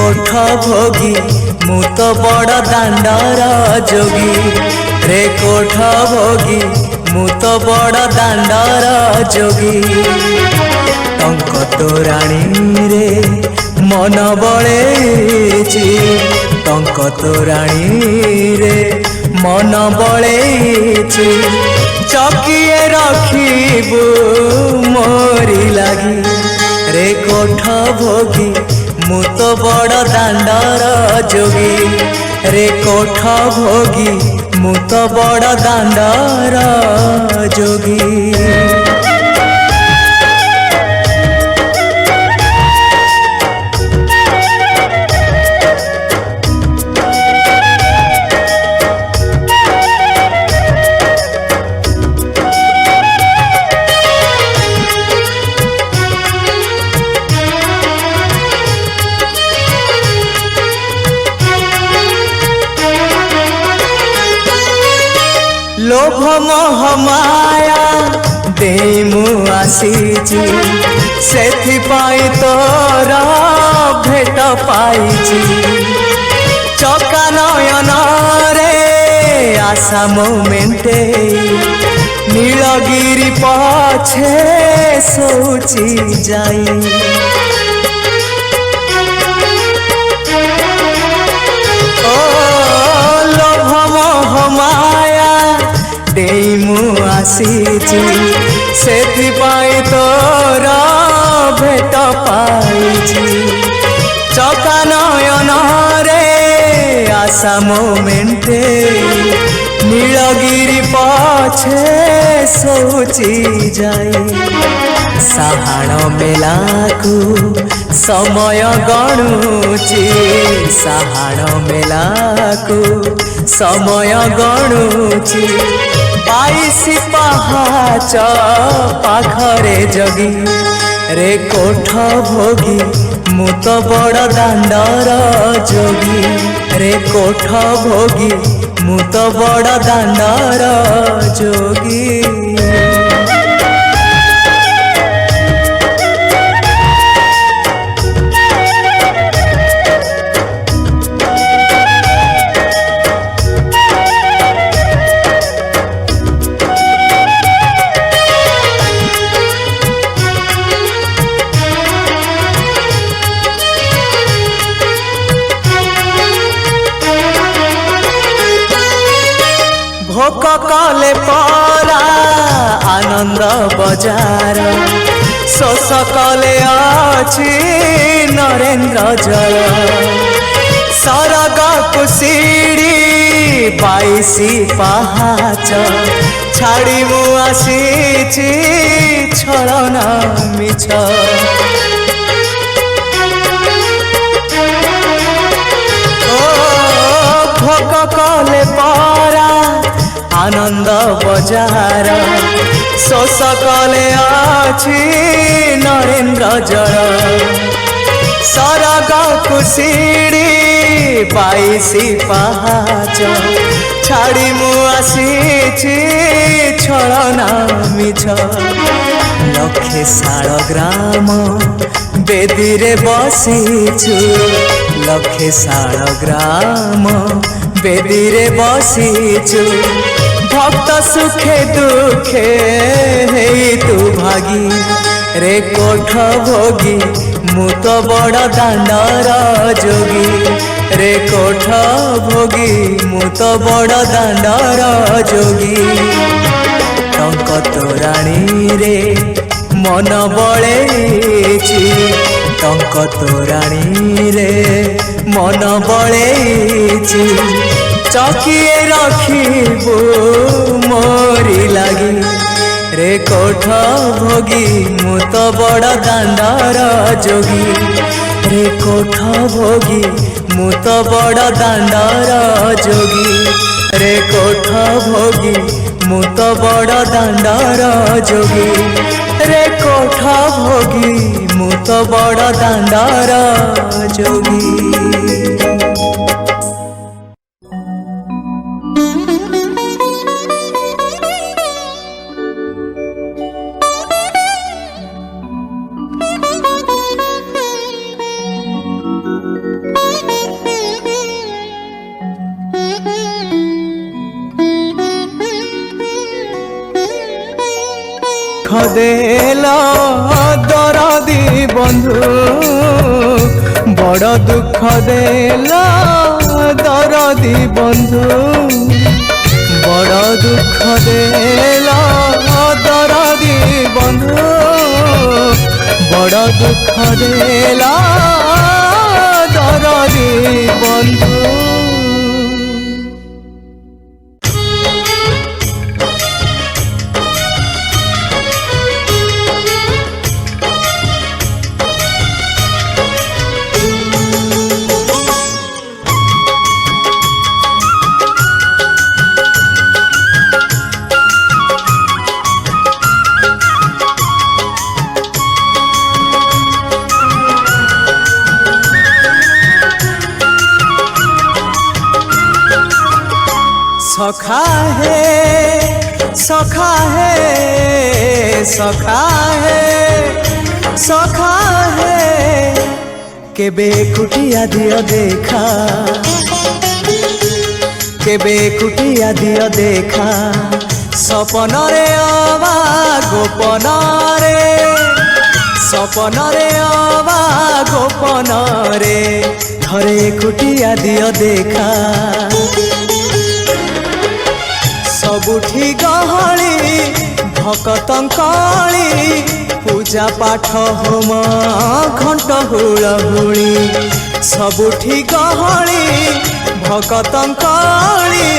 कोठ भोगी मु तो बड़ दांडर जोगी रे कोठ भोगी मु तो बड़ दांडर जोगी टंक तोराणी रे मन बळेची टंक तोराणी रे मन बळेची चकिए रखिबू मोरी लागी रे कोठ भोगी मु तो बड़ दांडर जोगी रे कोठ भोगी मु तो बड़ दांडर जोगी। लोभ मोह माया दे मु आसीची सेथिपाई तोर भेट पाइची चका नयन रे आशा मोमेंटे नीलगिरी पछे सोची जाई ओ लोभ मोह माया देई मु आसीची सेथिपाई तोर भेट पाइची चका नयन रे आशा मोमेंटे नीलगिरी पछे सोची जाई साहाण मेलाकू समय गणुची साहाण मेलाकू समय गणुची 22 पहाच पाखरे जगी रे कोठ भोगी मु तो बड़ दांडर जोगी रे कोठ भोगी मु तो बड़ दांडर जोगी। भोक कले परा आनंद बजार शोष कले अछि नरेंद्र जल सरग कुशीड़ी 22 पहाच छाड़ी मु आसीची छलना मिछ भोक कले परा आनंद बजार शोष कले अछि नरेंद्र जल सरग कुशीड़ी 22 पहाच छाड़ी मु आसीची छलना मिछ लक्षे शाल ग्राम बेदी रे बसीछु लक्षे शाल ग्राम बेदी रे बसीछु भक्त सुखे दुखे हेई तू भागी रे कोठ भोगी मु तो बड़ दांडर जोगी रे कोठ भोगी मु तो बड़ दांडर जोगी टंक तोराणी रे मन बळेची टंक तोराणी रे मन बळेची चकिए रखिबू मोरी लागी रे कोठ भोगी मु तो बड़ दांडर जोगी रे कोठ भोगी मु तो बड़ दांडर जोगी रे कोठ भोगी मु तो बड़ दांडर जोगी रे कोठ भोगी मु तो बड़ दांडर जोगी। देल दरदी बंधु बड़ दुख देल दरदी बंधु बड़ दुख देल दरदी बंधु बड़ दुख देल दरदी बंधु। सखा है सखा है सखा है सखा है केबे कुटिया दियो देखा केबे कुटिया दियो देखा सपन रे अबा गोपन रे सपन रे अबा गोपन रे घरे कुटिया दियो देखा सबुठी गहली भकतंकली पूजा पाठ होम घंट हुलहुली सबुठी गहली भकतंकली।